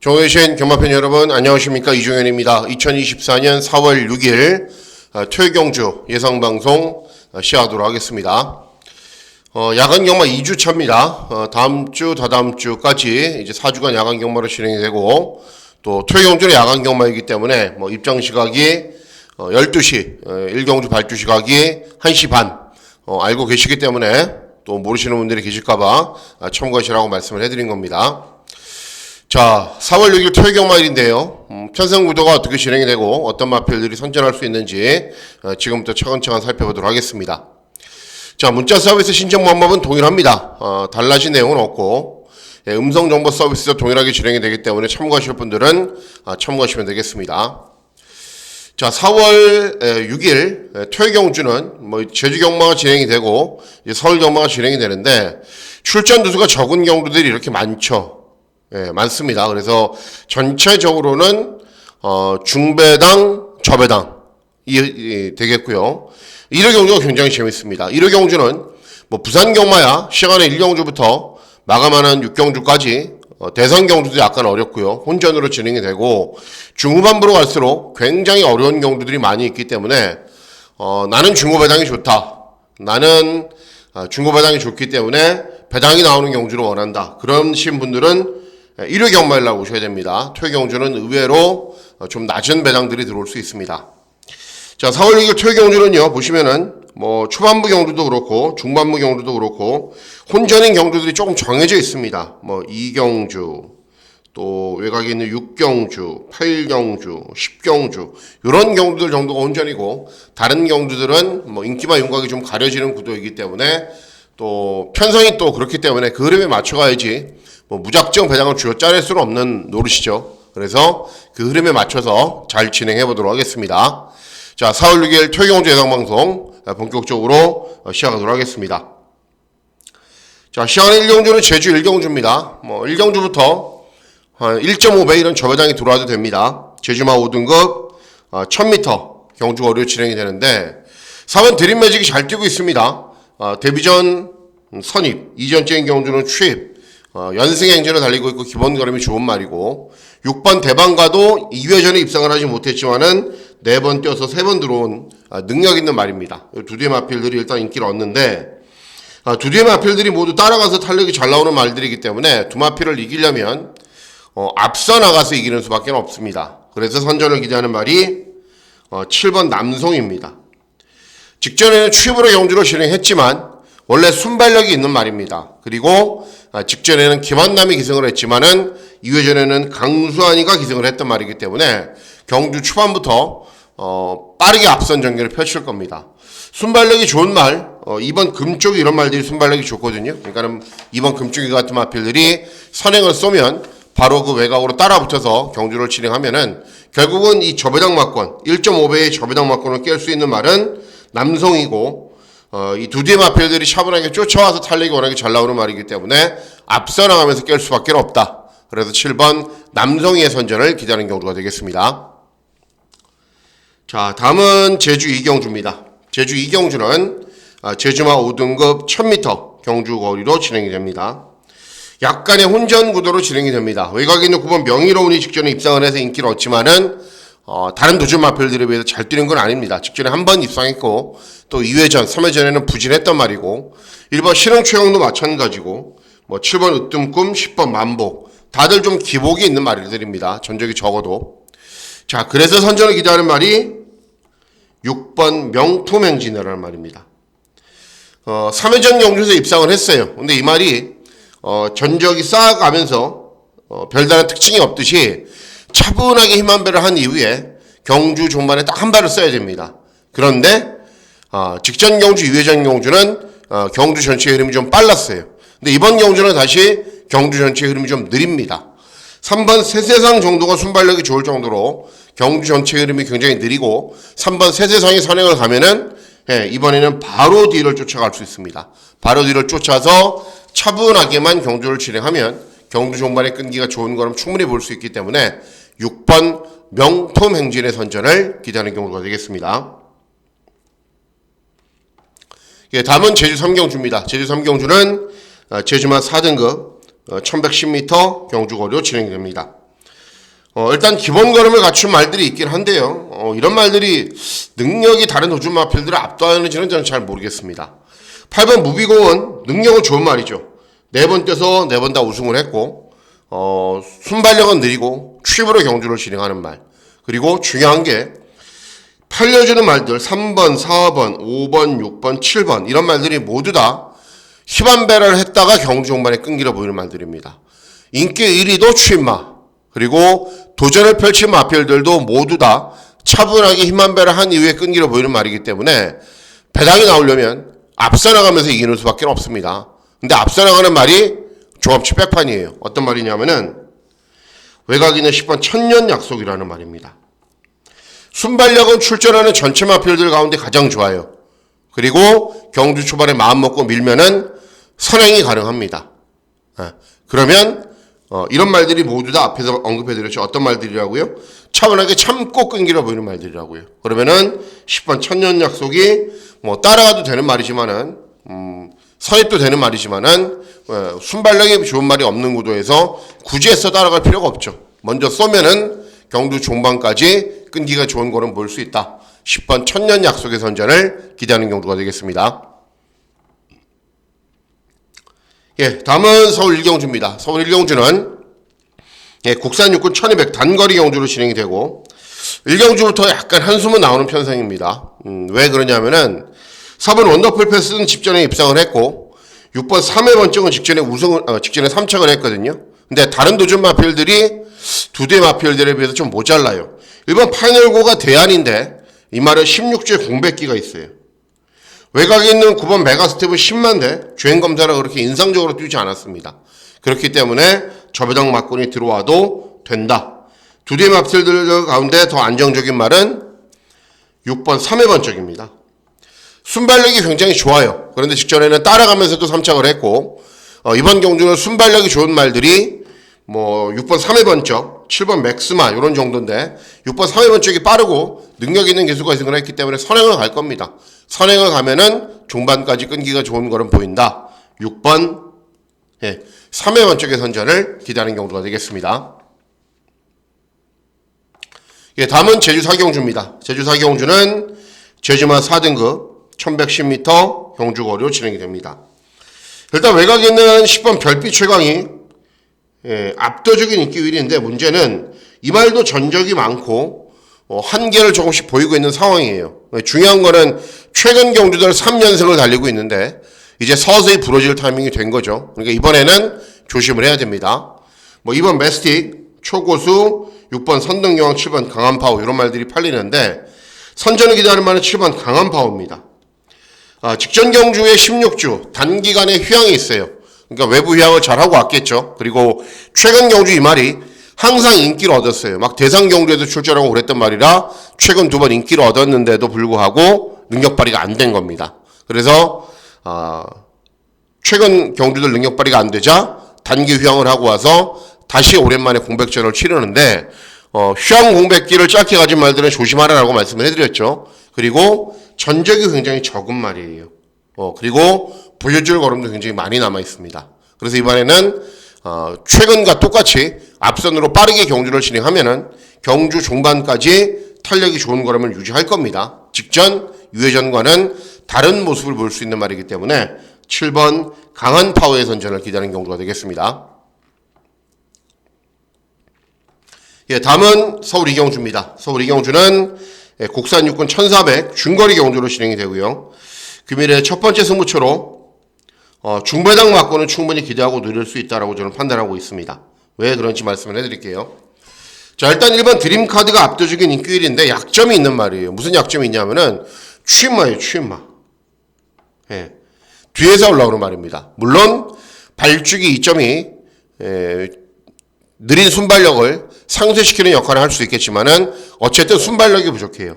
종회신 경마팬 여러분 안녕하십니까, 이종현입니다. 2024년 4월 6일 토요경주 예상방송 시작하도록 하겠습니다. 야간 경마 2주차입니다. 다음주 다다음주까지 이제 4주간 야간 경마로 진행이 되고, 또 토요경주는 야간 경마이기 때문에 입장 시각이 12시 1경주 발주 시각이 1시 반 알고 계시기 때문에 또 모르시는 분들이 계실까봐 참고하시라고 말씀을 해드린 겁니다. 자, 4월 6일 토요경마일인데요. 편성구도가 어떻게 진행이 되고 어떤 마필들이 선전할 수 있는지 지금부터 차근차근 살펴보도록 하겠습니다. 자, 문자 서비스 신청 방법은 동일합니다. 달라진 내용은 없고, 음성 정보 서비스도 동일하게 진행이 되기 때문에 참고하실 분들은 참고하시면 되겠습니다. 자, 4월 6일 토요경주는 제주 경마가 진행이 되고 이제 서울 경마가 진행이 되는데, 출전 두수가 적은 경주들이 이렇게 많죠. 많습니다. 그래서 전체적으로는 중배당, 저배당이 되겠고요. 1호 경주가 굉장히 재밌습니다. 1호 경주는 부산 경마야 시간에 1경주부터 마감하는 6경주까지 대선 경주도 약간 어렵고요. 혼전으로 진행이 되고, 중후반부로 갈수록 굉장히 어려운 경주들이 많이 있기 때문에 나는 중후배당이 좋다, 나는 중후배당이 좋기 때문에 배당이 나오는 경주를 원한다, 그러신 분들은 1회 경마일 나오셔야 됩니다. 토요경주는 의외로 좀 낮은 배당들이 들어올 수 있습니다. 자, 4월 6일 토요경주는요, 보시면은 초반부 경주도 그렇고 중반부 경주도 그렇고 혼전인 경주들이 조금 정해져 있습니다. 2경주, 또 외곽에 있는 6경주, 8경주, 10경주, 이런 경주들 정도가 혼전이고, 다른 경주들은 인기와 윤곽이 좀 가려지는 구도이기 때문에, 또 편성이 또 그렇기 때문에 그 흐름에 맞춰가야지 무작정 배당을 쥐어짜낼 수는 없는 노릇이죠. 그래서 그 흐름에 맞춰서 잘 진행해 보도록 하겠습니다. 자, 4월 6일 토요경주 예상방송 본격적으로 시작하도록 하겠습니다. 자, 시작하는 1경주는 제주 1경주입니다. 1경주부터 한 1.5배 이런 저배당이 들어와도 됩니다. 제주마 5등급 1000m 경주 거리로 진행이 되는데, 4번 드림 매직이 잘 뛰고 있습니다. 데뷔전 선입, 이전적인 경주는 취입, 연승 행진을 달리고 있고 기본 걸음이 좋은 말이고, 6번 대방가도 2회전에 입상을 하지 못했지만은 4번 뛰어서 3번 들어온 능력 있는 말입니다. 두 뒤의 마필들이 일단 인기를 얻는데, 두 뒤의 마필들이 모두 따라가서 탄력이 잘 나오는 말들이기 때문에 두 마필을 이기려면 앞서 나가서 이기는 수밖에 없습니다. 그래서 선전을 기대하는 말이 7번 남송입니다. 직전에는 취입으로 경주를 진행했지만 원래 순발력이 있는 말입니다. 그리고 직전에는 김한남이 기승을 했지만은 2회전에는 강수환이가 기승을 했던 말이기 때문에 경주 초반부터 빠르게 앞선 전개를 펼칠 겁니다. 순발력이 좋은 말, 2번 금쪽이 이런 말들이 순발력이 좋거든요. 그러니까 2번 금쪽이 같은 마필들이 선행을 쏘면 바로 그 외곽으로 따라붙어서 경주를 진행하면은 결국은 이 저배당 막권, 1.5배의 저배당 막권을 깰 수 있는 말은 남송이고, 이 두 뒤의 마필들이 차분하게 쫓아와서 탄력이 워낙에 잘 나오는 말이기 때문에 앞서 나가면서 깰 수밖에 없다. 그래서 7번 남송이의 선전을 기대하는 경주가 되겠습니다. 자, 다음은 제주 2경주입니다. 제주 2경주는 제주마 5등급 1000m 경주 거리로 진행이 됩니다. 약간의 혼전 구도로 진행이 됩니다. 외곽에 있는 9번 명의로운이 직전에 입상을 해서 인기를 얻지만은 다른 도전 마필들에 비해서 잘 뛰는 건 아닙니다. 직전에 한 번 입상했고, 또 2회전, 3회전에는 부진했단 말이고, 1번 실흥최영도 마찬가지고, 7번 으뜸꿈, 10번 만복, 다들 좀 기복이 있는 말들입니다. 전적이 적어도. 자, 그래서 선전을 기대하는 말이 6번 명품행진이라는 말입니다. 3회전 경주에서 입상을 했어요. 근데 이 말이 전적이 쌓아가면서 별다른 특징이 없듯이 차분하게 힘 한 배를 한 이후에 경주 종반에 딱 한 발을 써야 됩니다. 그런데 직전 경주, 2회전 경주는 경주 전체의 흐름이 좀 빨랐어요. 근데 이번 경주는 다시 경주 전체의 흐름이 좀 느립니다. 3번 세세상 정도가 순발력이 좋을 정도로 경주 전체의 흐름이 굉장히 느리고, 3번 세세상이 선행을 가면은 이번에는 바로 뒤를 쫓아갈 수 있습니다. 바로 뒤를 쫓아서 차분하게만 경주를 진행하면 경주 종반의 끈기가 좋은 거는 충분히 볼 수 있기 때문에 6번 명품 행진의 선전을 기대하는 경우가 되겠습니다. 다음은 제주 3경주입니다. 제주 3경주는 제주마 4등급 1110m 경주거리로 진행됩니다. 일단 기본 걸음을 갖춘 말들이 있긴 한데요. 이런 말들이 능력이 다른 도주 마필들을 압도하는지는 저는 잘 모르겠습니다. 8번 무비공은 능력은 좋은 말이죠. 4번 뛰어서 4번 다 우승을 했고, 순발력은 느리고 취입으로 경주를 진행하는 말. 그리고 중요한 게 팔려주는 말들 3번, 4번, 5번, 6번, 7번 이런 말들이 모두 다 힘안배를 했다가 경주 종반에 끈기를 보이는 말들입니다. 인기 1위도 취입마, 그리고 도전을 펼친 마필들도 모두 다 차분하게 힘안배를 한 이후에 끈기를 보이는 말이기 때문에 배당이 나오려면 앞서 나가면서 이기는 수밖에 없습니다. 근데 앞서 나가는 말이 종합치 백판이에요. 어떤 말이냐면은 외곽이는 10번 천년 약속이라는 말입니다. 순발력은 출전하는 전체 마필들 가운데 가장 좋아요. 그리고 경주 초반에 마음 먹고 밀면은 선행이 가능합니다. 그러면 이런 말들이 모두 다 앞에서 언급해드렸죠. 어떤 말들이라고요? 차분하게 참고 끈기를 보이는 말들이라고요. 그러면은 10번 천년 약속이 뭐 따라가도 되는 말이지만은 서입도 되는 말이지만은 순발력이 좋은 말이 없는 구도에서 굳이 해서 따라갈 필요가 없죠. 먼저 쏘면은 경주 종반까지 끈기가 좋은 거는 볼 수 있다. 10번 천년 약속의 선전을 기대하는 경주가 되겠습니다. 예, 다음은 서울 일경주입니다. 서울 일경주는 국산 육군 1200 단거리 경주로 진행이 되고 일경주부터 약간 한숨은 나오는 편성입니다. 왜 그러냐면은 4번 원더풀 패스는 직전에 입상을 했고 6번 3회 번쩍은 직전에 3착을 했거든요. 근데 다른 도전 마필들이 두 대 마필들에 비해서 좀 모자라요. 1번 파이널고가 대안인데 이 말은 16주에 공백기가 있어요. 외곽에 있는 9번 메가스텝은 10만대 주행검사라 그렇게 인상적으로 뛰지 않았습니다. 그렇기 때문에 저배당 막군이 들어와도 된다. 두 대 마필들 가운데 더 안정적인 말은 6번 3회 번쩍입니다. 순발력이 굉장히 좋아요. 그런데 직전에는 따라가면서도 3착을 했고 이번 경주는 순발력이 좋은 말들이 뭐 6번 3회 번쩍, 7번 맥스마 이런 정도인데 6번 3회 번쩍이 빠르고 능력 있는 기수가 이승을 했기 때문에 선행을 갈 겁니다. 선행을 가면은 중반까지 끈기가 좋은 거는 보인다. 6번 3회 번쩍의 선전을 기대하는 경주가 되겠습니다. 예, 다음은 제주 사경주입니다. 제주 사경주는 제주마 4등급 1110m 경주거리로 진행이 됩니다. 일단 외곽에 있는 10번 별빛 최광이 압도적인 인기 1위인데 문제는 이 말도 전적이 많고 한계를 조금씩 보이고 있는 상황이에요. 중요한 거는 최근 경주들 3연승을 달리고 있는데 이제 서서히 부러질 타이밍이 된 거죠. 그러니까 이번에는 조심을 해야 됩니다. 뭐 2번 메스틱, 초고수, 6번 선등여왕, 7번 강한파워 이런 말들이 팔리는데 선전을 기대하는 말은 7번 강한파워입니다. 직전 경주의 16주 단기간에 휴양이 있어요. 그러니까 외부 휴양을 잘하고 왔겠죠. 그리고 최근 경주 이 말이 항상 인기를 얻었어요. 막 대상 경주에도 출전하고 그랬던 말이라 최근 2번 인기를 얻었는데도 불구하고 능력 발휘가 안 된 겁니다. 그래서 최근 경주들 능력 발휘가 안 되자 단기 휴양을 하고 와서 다시 오랜만에 공백전을 치르는데 휴양 공백기를 짧게 가진 말들은 조심하라라고 말씀을 해드렸죠. 그리고 전적이 굉장히 적은 말이에요. 그리고 보여줄 걸음도 굉장히 많이 남아 있습니다. 그래서 이번에는 최근과 똑같이 앞선으로 빠르게 경주를 진행하면은 경주 종반까지 탄력이 좋은 걸음을 유지할 겁니다. 직전 유회전과는 다른 모습을 볼 수 있는 말이기 때문에 7번 강한 파워의 선전을 기대하는 경주가 되겠습니다. 예, 다음은 서울 이경주입니다. 서울 이경주는 국산 육군 1400 중거리 경주로 진행이 되고요. 금일의 첫 번째 승부처로 중배당 맞고는 충분히 기대하고 누릴 수 있다라고 저는 판단하고 있습니다. 왜 그런지 말씀을 해드릴게요. 자, 일단 1번 드림카드가 압도적인 인기 1위인데 약점이 있는 말이에요. 무슨 약점이 있냐면은 취임마예요, 취임마. 예, 뒤에서 올라오는 말입니다. 물론 발주기 2점이 느린 순발력을 상쇄시키는 역할을 할 수 있겠지만은 어쨌든 순발력이 부족해요.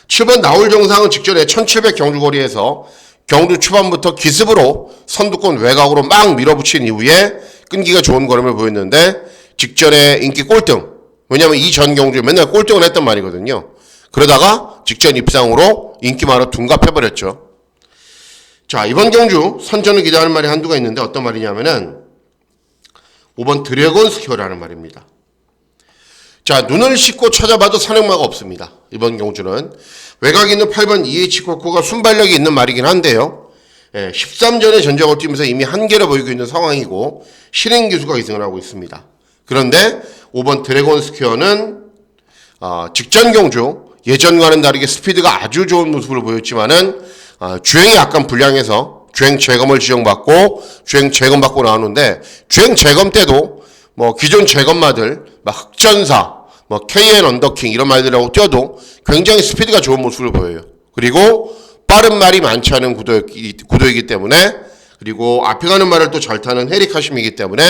7번 나올 정상은 직전에 1700 경주거리에서 경주 초반부터 기습으로 선두권 외곽으로 막 밀어붙인 이후에 끈기가 좋은 걸음을 보였는데 직전에 인기 꼴등. 왜냐하면 이전 경주에 맨날 꼴등을 했단 말이거든요. 그러다가 직전 입상으로 인기만으로 둔갑해버렸죠. 자, 이번 경주 선전을 기대하는 말이 한두가 있는데 어떤 말이냐면은 5번 드래곤 스퀘어라는 말입니다. 자, 눈을 씻고 찾아봐도 선행마가 없습니다. 이번 경주는. 외곽에 있는 8번 EH코코가 순발력이 있는 말이긴 한데요. 13전의 전적을 뛰면서 이미 한계를 보이고 있는 상황이고 실행 기수가 이승을 하고 있습니다. 그런데 5번 드래곤 스퀘어는 직전 경주 예전과는 다르게 스피드가 아주 좋은 모습을 보였지만은 주행이 약간 불량해서 주행 재검을 지정받고 주행 재검받고 나오는데 주행 재검 때도 뭐 기존 재검마들 흑전사, KN 언더킹 이런 말들하고 뛰어도 굉장히 스피드가 좋은 모습을 보여요. 그리고 빠른 말이 많지 않은 구도이기 때문에 그리고 앞에 가는 말을 또 잘 타는 헤리카심이기 때문에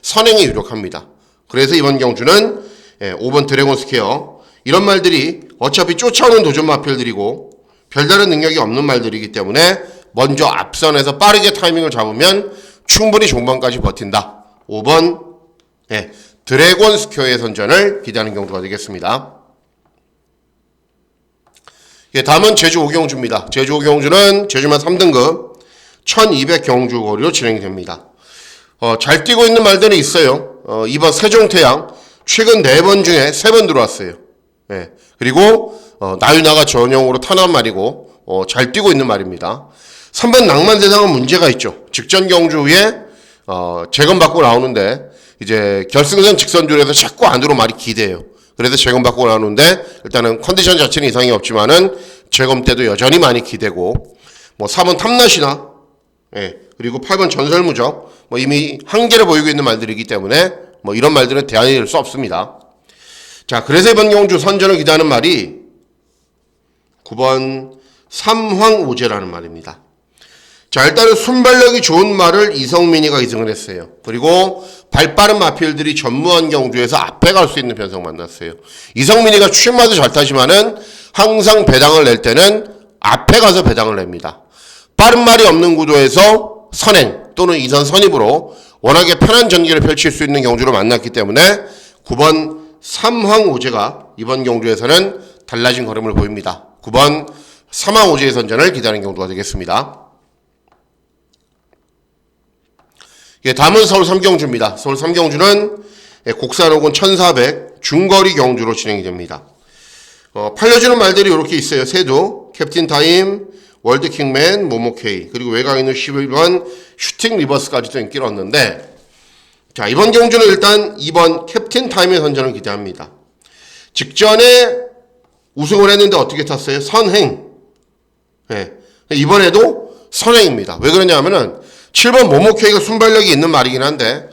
선행이 유력합니다. 그래서 이번 경주는 5번 드래곤 스퀘어 이런 말들이 어차피 쫓아오는 도전 마필들이고 별다른 능력이 없는 말들이기 때문에 먼저 앞선에서 빠르게 타이밍을 잡으면 충분히 종반까지 버틴다. 5번 드래곤 스퀘어의 선전을 기대하는 경주가 되겠습니다. 다음은 제주 5경주입니다. 제주 5경주는 제주만 3등급 1200 경주 거리로 진행이 됩니다. 잘 뛰고 있는 말들이 있어요. 이번 세종태양 최근 4번 중에 3번 들어왔어요. 그리고 나유나가 전용으로 타는 말이고 잘 뛰고 있는 말입니다. 3번 낭만대상은 문제가 있죠. 직전 경주 후에 재검받고 나오는데 이제 결승선 직선줄에서 자꾸 안으로 말이 기대요. 그래서 재검받고 나오는데 일단은 컨디션 자체는 이상이 없지만은 재검 때도 여전히 많이 기대고 4번 탐낫이나 그리고 8번 전설무적 이미 한계를 보이고 있는 말들이기 때문에 이런 말들은 대안이 될 수 없습니다. 자, 그래서 이번 경주 선전을 기대하는 말이 9번 삼황오제라는 말입니다. 자, 일단은 순발력이 좋은 말을 이성민이가 이승을 했어요. 그리고 발빠른 마필들이 전무한 경주에서 앞에 갈 수 있는 변성 만났어요. 이성민이가 추진마도 잘 타지만은 항상 배당을 낼 때는 앞에 가서 배당을 냅니다. 빠른 말이 없는 구도에서 선행 또는 2선 선입으로 워낙에 편한 전기를 펼칠 수 있는 경주를 만났기 때문에 9번 삼황오제가 이번 경주에서는 달라진 걸음을 보입니다. 9번 삼황오제의 선전을 기대하는 경주가 되겠습니다. 다음은 서울 3경주입니다. 서울 3경주는 곡산 호군 1400 중거리 경주로 진행이 됩니다. 팔려주는 말들이 이렇게 있어요. 세도, 캡틴 타임, 월드킹맨, 모모케이, 그리고 외곽에 있는 11번 슈팅 리버스까지도 인기를 얻는데, 자, 이번 경주는 일단 2번 캡틴 타임의 선전을 기대합니다. 직전에 우승을 했는데 어떻게 탔어요? 선행. 이번에도 선행입니다. 왜 그러냐면은 7번 모모케이가 순발력이 있는 말이긴 한데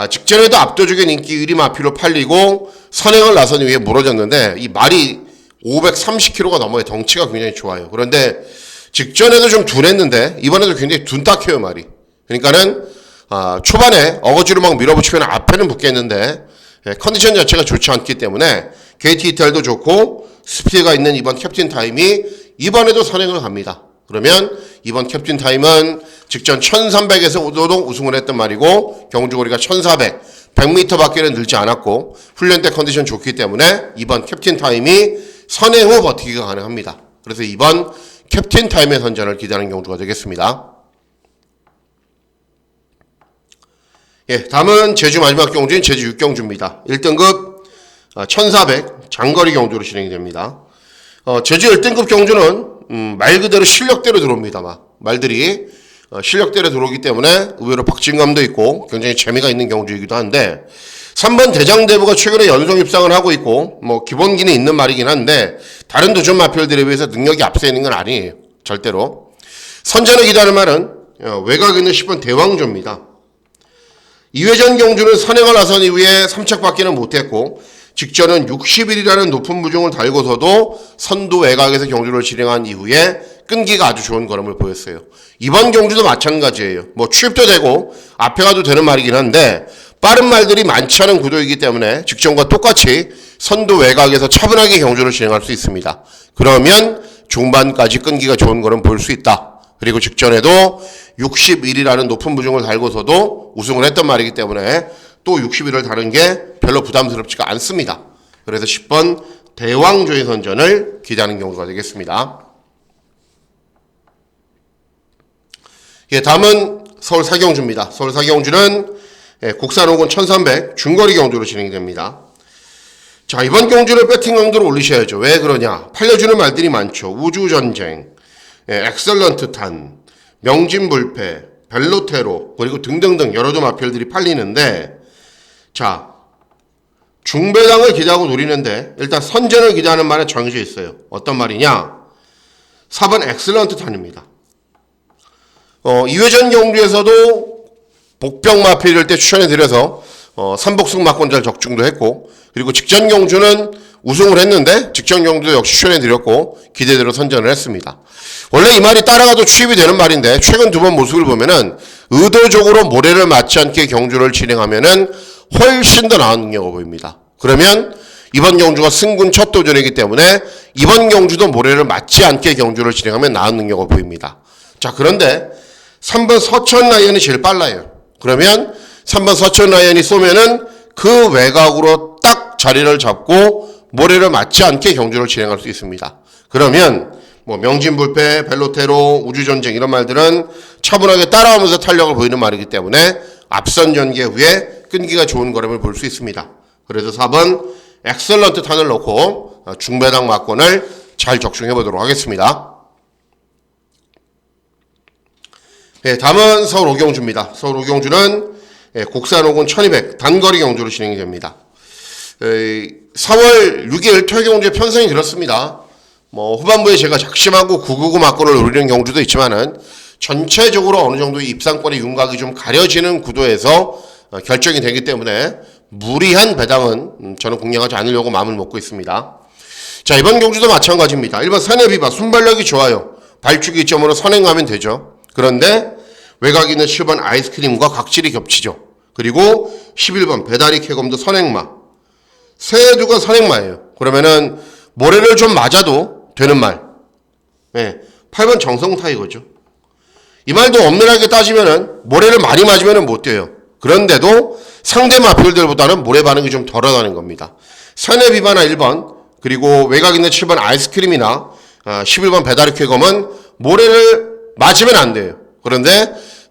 직전에도 압도적인 인기 1위 마피로 팔리고 선행을 나선 이후에 무너졌는데 이 말이 530kg가 넘어요. 덩치가 굉장히 좋아요. 그런데 직전에도 좀 둔했는데 이번에도 굉장히 둔탁해요 말이. 그러니까는 초반에 어거지로 막 밀어붙이면 앞에는 붙겠는데 컨디션 자체가 좋지 않기 때문에 게이트 이탈도 좋고 스피드가 있는 이번 캡틴 타임이 이번에도 선행을 갑니다. 그러면 이번 캡틴 타임은 직전 1300에서 우승을 했던 말이고 경주거리가 1400, 100m 밖에는 늘지 않았고 훈련 때 컨디션 좋기 때문에 이번 캡틴 타임이 선행 후 버티기가 가능합니다. 그래서 이번 캡틴 타임의 선전을 기대하는 경주가 되겠습니다. 다음은 제주 마지막 경주인 제주 6경주입니다. 1등급 1400 장거리 경주로 진행이 됩니다. 제주 1등급 경주는 말 그대로 실력대로 들어옵니다. 말들이 실력대로 들어오기 때문에 의외로 박진감도 있고 굉장히 재미가 있는 경주이기도 한데 3번 대장대부가 최근에 연속 입상을 하고 있고 기본기는 있는 말이긴 한데 다른 도전 마필들에 비해서 능력이 앞서 있는 건 아니에요. 절대로. 선전을 기대하는 말은 외곽에 있는 10번 대왕조입니다. 2회전 경주는 선행을 나선 이후에 3착밖에는 못했고 직전은 60일이라는 높은 무중을 달고서도 선두 외곽에서 경주를 진행한 이후에 끈기가 아주 좋은 걸음을 보였어요. 이번 경주도 마찬가지예요. 추입도 되고 앞에 가도 되는 말이긴 한데 빠른 말들이 많지 않은 구도이기 때문에 직전과 똑같이 선두 외곽에서 차분하게 경주를 진행할 수 있습니다. 그러면 중반까지 끈기가 좋은 걸음 볼 수 있다. 그리고 직전에도 61이라는 높은 무중을 달고서도 우승을 했던 말이기 때문에 또 60일을 다른 게 별로 부담스럽지가 않습니다. 그래서 10번 대왕조의 선전을 기대하는 경우가 되겠습니다. 다음은 서울 4경주입니다. 서울 4경주는 곡산 호군 1300 중거리 경주로 진행이 됩니다. 자, 이번 경주를 배팅 강도를 올리셔야죠. 왜 그러냐? 팔려주는 말들이 많죠. 우주전쟁, 엑설런트 탄, 명진불패, 벨로테로, 그리고 등등등 여러 좀 마필들이 팔리는데, 자, 중배당을 기대하고 노리는데 일단 선전을 기대하는 말에 정해져 있어요. 어떤 말이냐? 4번 엑설런트 탄입니다. 2회전 경주에서도 복병 마필일 때 추천해드려서 3복승 막권자를 적중도 했고, 그리고 직전 경주는 우승을 했는데 직전 경주도 역시 추천해드렸고 기대대로 선전을 했습니다. 원래 이 말이 따라가도 취입이 되는 말인데 최근 두 번 모습을 보면은 의도적으로 모래를 맞지 않게 경주를 진행하면은 훨씬 더 나은 능력을 보입니다. 그러면 이번 경주가 승군 첫 도전이기 때문에 이번 경주도 모래를 맞지 않게 경주를 진행하면 나은 능력을 보입니다. 자, 그런데 3번 서천 라이언이 제일 빨라요. 그러면 3번 서천 라이언이 쏘면은 그 외곽으로 딱 자리를 잡고 모래를 맞지 않게 경주를 진행할 수 있습니다. 그러면 뭐 명진불패, 벨로테로, 우주전쟁 이런 말들은 차분하게 따라오면서 탄력을 보이는 말이기 때문에 앞선 전개 후에 끈기가 좋은 걸음을 볼 수 있습니다. 그래서 4번 엑설런트 탄을 넣고 중배당 막권을 잘 적중해 보도록 하겠습니다. 네, 다음은 서울 오경주입니다. 서울 오경주는 곡산 5군 1200 단거리 경주로 진행이 됩니다. 4월 6일 토요경주에 편성이 들었습니다. 뭐 후반부에 제가 작심하고 999 막권을 노리는 경주도 있지만은 전체적으로 어느 정도 입상권의 윤곽이 좀 가려지는 구도에서 결정이 되기 때문에 무리한 배당은 저는 공략하지 않으려고 마음을 먹고 있습니다. 자, 이번 경주도 마찬가지입니다. 1번 사내비바 순발력이 좋아요. 발주기 점으로 선행하면 되죠. 그런데 외곽에 있는 7번 아이스크림과 각질이 겹치죠. 그리고 11번 배다리 캐검도 선행마. 세 두가 선행마예요. 그러면은 모래를 좀 맞아도 되는 말. 네, 8번 정성 타이거죠. 이 말도 엄밀하게 따지면은 모래를 많이 맞으면은 못 돼요. 그런데도 상대 마필들보다는 모래 반응이 좀 덜하다는 겁니다. 사내비바나 1번, 그리고 외곽에 있는 7번 아이스크림이나 11번 배다리 캐검은 모래를 맞으면 안 돼요. 그런데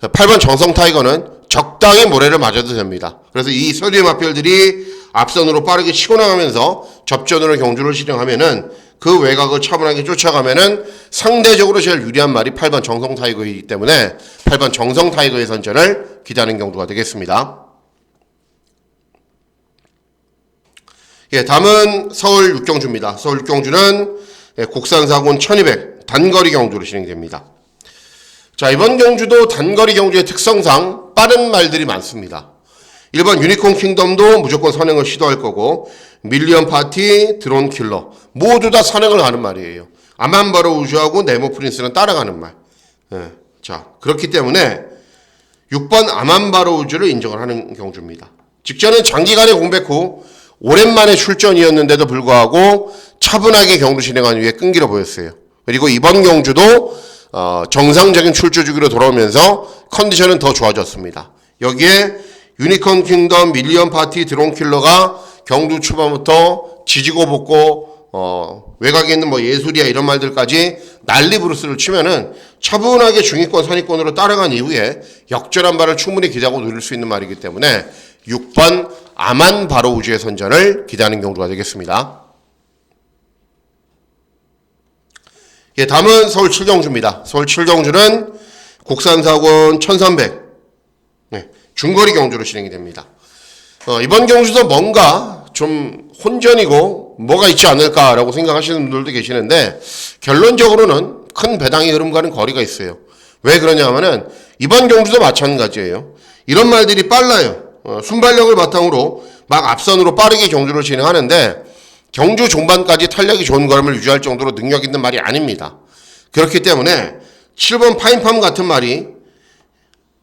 8번 정성 타이거는 적당히 모래를 맞아도 됩니다. 그래서 이 서류의 마필들이 앞선으로 빠르게 치고 나가면서 접전으로 경주를 진행하면은 그 외곽을 차분하게 쫓아가면은 상대적으로 제일 유리한 말이 8번 정성 타이거이기 때문에 8번 정성 타이거의 선전을 기대하는 경주가 되겠습니다. 예, 다음은 서울 육경주입니다. 서울 육경주는 곡산 4군 1200 단거리 경주로 진행됩니다. 자, 이번 경주도 단거리 경주의 특성상 빠른 말들이 많습니다. 1번 유니콘 킹덤도 무조건 선행을 시도할 거고, 밀리언 파티, 드론 킬러 모두 다 선행을 하는 말이에요. 아만바로 우주하고 네모 프린스는 따라가는 말. 예, 자, 그렇기 때문에 6번 아만바로 우주를 인정을 하는 경주입니다. 직전은 장기간의 공백 후 오랜만에 출전이었는데도 불구하고 차분하게 경주 진행한 후에 끈기를 보였어요. 그리고 이번 경주도 정상적인 출주 주기로 돌아오면서 컨디션은 더 좋아졌습니다. 여기에 유니콘 킹덤, 밀리언 파티, 드론 킬러가 경주 초반부터 지지고 볶고 외곽에 있는 뭐 예술이야 이런 말들까지 난리 브루스를 치면은 차분하게 중위권 선위권으로 따라간 이후에 역전한 발을 충분히 기대하고 누릴 수 있는 말이기 때문에 6번 아만 바로 우주의 선전을 기대하는 경주가 되겠습니다. 예, 다음은 서울 7경주입니다. 서울 7경주는 곡산 4군 1300 중거리 경주로 진행이 됩니다. 이번 경주도 뭔가 좀 혼전이고 뭐가 있지 않을까라고 생각하시는 분들도 계시는데 결론적으로는 큰 배당의 흐름과는 거리가 있어요. 왜 그러냐면은 이번 경주도 마찬가지예요. 이런 말들이 빨라요. 순발력을 바탕으로 막 앞선으로 빠르게 경주를 진행하는데 경주 종반까지 탄력이 좋은 걸음을 유지할 정도로 능력 있는 말이 아닙니다. 그렇기 때문에 7번 파인팜 같은 말이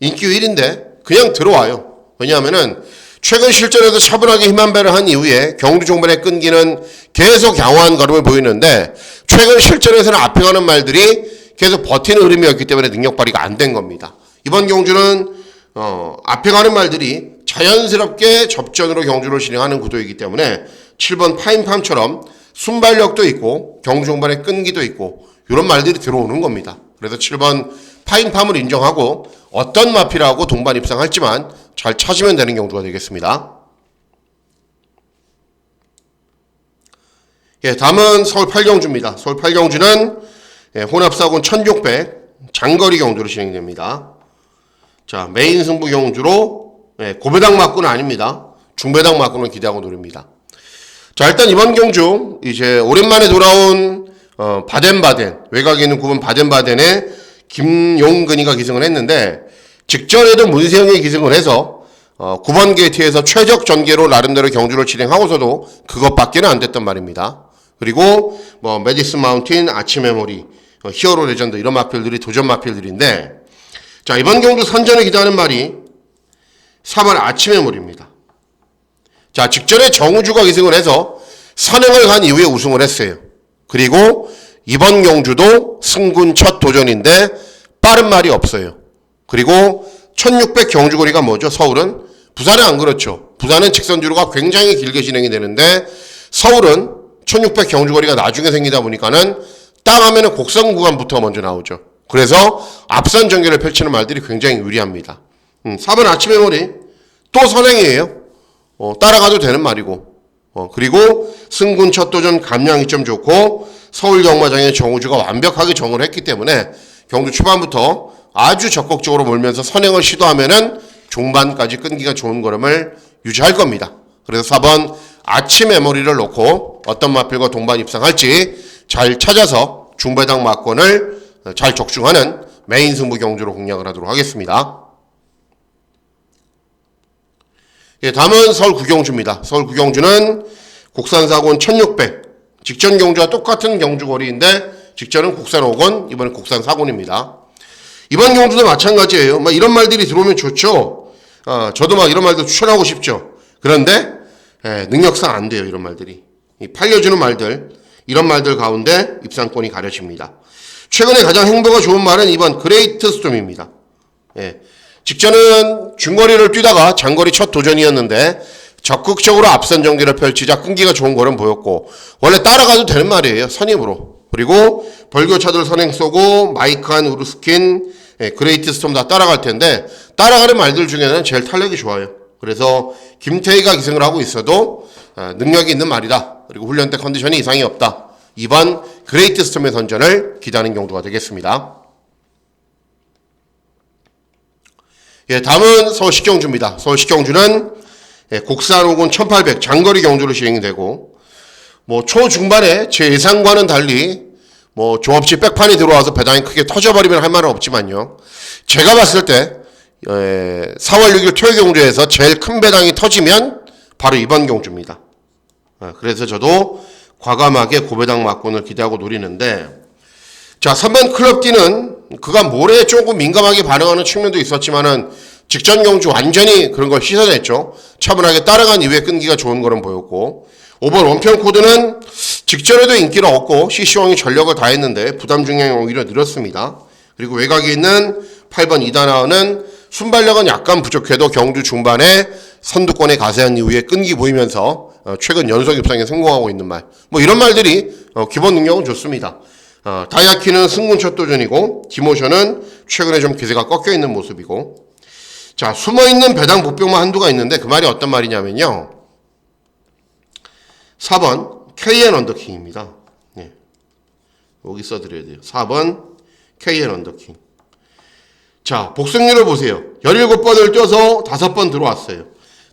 인기 1인데 그냥 들어와요. 왜냐하면은 최근 실전에서 차분하게 힘한 배를 한 이후에 경주 종반의 끈기는 계속 양호한 걸음을 보이는데 최근 실전에서는 앞에 가는 말들이 계속 버티는 흐름이었기 때문에 능력 발휘가 안 된 겁니다. 이번 경주는 앞에 가는 말들이 자연스럽게 접전으로 경주를 진행하는 구도이기 때문에 7번 파인팜처럼 순발력도 있고 경주 종반의 끈기도 있고 이런 말들이 들어오는 겁니다. 그래서 7번 파인팜을 인정하고 어떤 마필하고 동반 입상할지만 잘 찾으면 되는 경주가 되겠습니다. 예, 다음은 서울 8경주입니다. 서울 8경주는 혼합사고는 1600 장거리 경주로 진행됩니다. 자, 메인 승부 경주로 고배당 맞고는 아닙니다. 중배당 맞고는 기대하고 노립니다. 자, 일단 이번 경주 이제 오랜만에 돌아온 바덴바덴, 외곽에 있는 구분 바덴바덴에 김용근이가 기승을 했는데, 직전에도 문세영이 기승을 해서 9번 게이트에서 최적 전개로 나름대로 경주를 진행하고서도 그것밖에는 안 됐단 말입니다. 그리고 뭐 메디슨 마운틴, 아치 메모리, 히어로 레전드 이런 마필들이 도전 마필들인데, 자, 이번 경주 선전에 기대하는 말이 4번 아치 메모리입니다. 자, 직전에 정우주가 기승을 해서 선행을 간 이후에 우승을 했어요. 그리고 이번 경주도 승군 첫 도전인데 빠른 말이 없어요. 그리고 1600 경주거리가 뭐죠? 서울은? 부산은 안 그렇죠. 부산은 직선주로가 굉장히 길게 진행이 되는데, 서울은 1600 경주거리가 나중에 생기다 보니까는 땅 하면은 곡선 구간부터 먼저 나오죠. 그래서 앞선 전개를 펼치는 말들이 굉장히 유리합니다. 4번 아침 메모리 또 선행이에요. 따라가도 되는 말이고, 그리고 승군 첫 도전 감량이 좀 좋고 서울 경마장의 정우주가 완벽하게 정을 했기 때문에 경주 초반부터 아주 적극적으로 몰면서 선행을 시도하면은 중반까지 끈기가 좋은 걸음을 유지할 겁니다. 그래서 4번 아침 메모리를 놓고 어떤 마필과 동반 입상할지 잘 찾아서 중배당 막권을 잘 적중하는 메인 승부 경주로 공략을 하도록 하겠습니다. 예, 다음은 서울 구경주입니다. 서울 구경주는 국산사고는 1600 직전 경주와 똑같은 경주 거리인데, 직전은 국산 5권, 이번엔 국산 4권입니다. 이번 경주도 마찬가지예요. 막 이런 말들이 들어오면 좋죠. 저도 막 이런 말들 추천하고 싶죠. 그런데 능력상 안 돼요. 이런 말들이. 팔려주는 말들, 이런 말들 가운데 입상권이 가려집니다. 최근에 가장 행보가 좋은 말은 이번 그레이트 스톰입니다. 직전은 중거리를 뛰다가 장거리 첫 도전이었는데 적극적으로 앞선 전개를 펼치자 끈기가 좋은 걸음 보였고, 원래 따라가도 되는 말이에요. 선입으로. 그리고 벌교차들 선행 쏘고 마이크한 우르스킨, 그레이트 스톰 다 따라갈 텐데, 따라가는 말들 중에는 제일 탄력이 좋아요. 그래서 김태희가 기승을 하고 있어도 능력이 있는 말이다. 그리고 훈련 때 컨디션이 이상이 없다. 이번 그레이트 스톰의 선전을 기대하는 경주가 되겠습니다. 예, 다음은 서울 식경주입니다. 서울 식경주는 국산 5군 1800 장거리 경주로 진행이 되고, 뭐 초중반에 제 예상과는 달리 뭐 조업시 백판이 들어와서 배당이 크게 터져버리면 할 말은 없지만요, 제가 봤을 때 4월 6일 토요 경주에서 제일 큰 배당이 터지면 바로 이번 경주입니다. 그래서 저도 과감하게 고배당 막권을 기대하고 노리는데, 자, 3번 클럽D는 그가 모래에 조금 민감하게 반응하는 측면도 있었지만은 직전 경주 완전히 그런 걸 씻어냈죠. 차분하게 따라간 이후에 끈기가 좋은 거는 보였고, 5번 원평 코드는 직전에도 인기를 얻고 CC왕이 전력을 다했는데 부담 중량이 오히려 늘었습니다. 그리고 외곽에 있는 8번 이다나는 순발력은 약간 부족해도 경주 중반에 선두권에 가세한 이후에 끈기 보이면서 최근 연속 입상에 성공하고 있는 말, 뭐 이런 말들이 기본 능력은 좋습니다. 다이아키는 승군 첫 도전이고, 디모션은 최근에 좀 기세가 꺾여 있는 모습이고, 자, 숨어있는 배당 복병만 한두가 있는데 그 말이 어떤 말이냐면요, 4번 KN 언더킹입니다. 네. 여기 써드려야 돼요. 4번 KN 언더킹. 자, 복승률을 보세요. 17번을 뛰어서 5번 들어왔어요.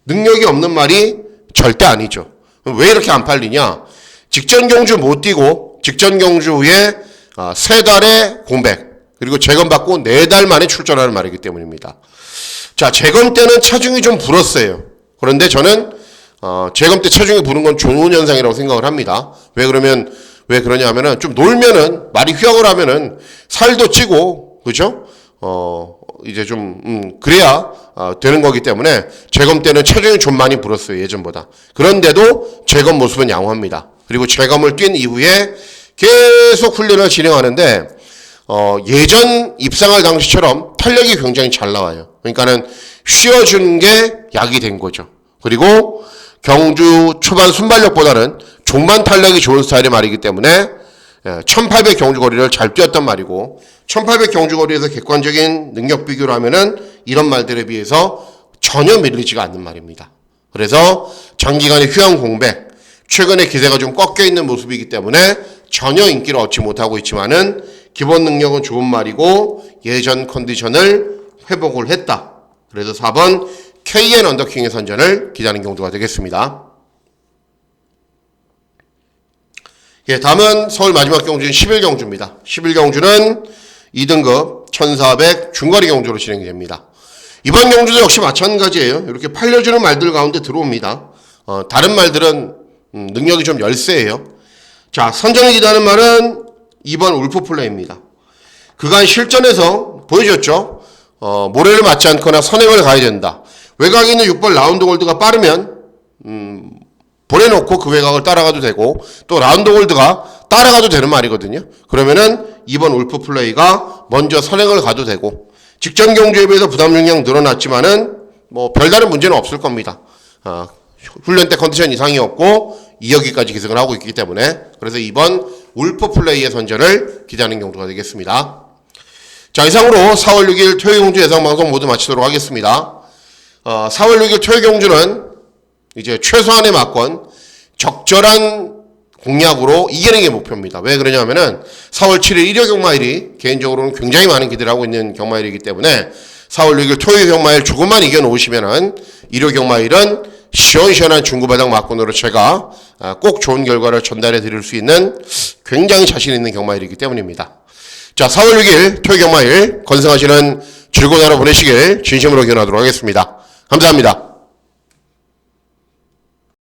능력이 없는 말이 절대 아니죠. 왜 이렇게 안 팔리냐? 직전 경주 못 뛰고 직전 경주 후에 3달의 공백, 그리고 재검받고 4달 만에 출전하는 말이기 때문입니다. 자, 재검 때는 차중이 좀 불었어요. 그런데 저는 재검 때 체중이 부는 건 좋은 현상이라고 생각을 합니다. 왜 그러냐 하면은 좀 놀면은, 말이 휘황을 하면은 살도 찌고, 그죠? 이제 좀, 그래야 되는 거기 때문에 재검 때는 체중이 좀 많이 불었어요. 예전보다. 그런데도 재검 모습은 양호합니다. 그리고 재검을 뛴 이후에 계속 훈련을 진행하는데, 예전 입상할 당시처럼 탄력이 굉장히 잘 나와요. 그러니까는 쉬어준 게 약이 된 거죠. 그리고 경주 초반 순발력보다는 중반 탄력이 좋은 스타일의 말이기 때문에 1800 경주거리를 잘 뛰었단 말이고, 1800 경주거리에서 객관적인 능력 비교를 하면은 이런 말들에 비해서 전혀 밀리지가 않는 말입니다. 그래서 장기간의 휴양 공백, 최근에 기세가 좀 꺾여 있는 모습이기 때문에 전혀 인기를 얻지 못하고 있지만은 기본 능력은 좋은 말이고 예전 컨디션을 회복을 했다. 그래서 4번 KN 언더킹의 선전을 기다리는 경우가 되겠습니다. 예, 다음은 서울 마지막 경주인 11경주입니다. 11경주는 2등급 1400 중거리 경주로 진행이 됩니다. 이번 경주도 역시 마찬가지예요. 이렇게 팔려주는 말들 가운데 들어옵니다. 다른 말들은 능력이 좀 열세예요. 자, 선전을 기다리는 말은 2번 울프플레이입니다. 그간 실전에서 보여줬죠. 모래를 맞지 않거나 선행을 가야 된다. 외곽에 있는 6번 라운드 골드가 빠르면 보내놓고 그 외곽을 따라가도 되고 또 라운드 골드가 따라가도 되는 말이거든요. 그러면은 2번 울프플레이가 먼저 선행을 가도 되고 직전 경주에 비해서 부담 용량 늘어났지만은 뭐 별다른 문제는 없을 겁니다. 훈련 때 컨디션 이상이었고 2여기까지 기승을 하고 있기 때문에 그래서 2번 울프플레이의 선전을 기대하는 경우가 되겠습니다. 자, 이상으로 4월 6일 토요경주 예상방송 모두 마치도록 하겠습니다. 4월 6일 토요경주는 이제 최소한의 막권, 적절한 공략으로 이기는 게 목표입니다. 왜 그러냐면은 4월 7일 일요 경마일이 개인적으로는 굉장히 많은 기대를 하고 있는 경마일이기 때문에 4월 6일 토요일 경마일 조금만 이겨놓으시면은 일요 경마일은 시원시원한 중구바닥 막권으로 제가 꼭 좋은 결과를 전달해 드릴 수 있는 굉장히 자신 있는 경마일이기 때문입니다. 자, 4월 6일 토요일 경마일 건승하시는 즐거운 하루 보내시길 진심으로 기원하도록 하겠습니다. 감사합니다.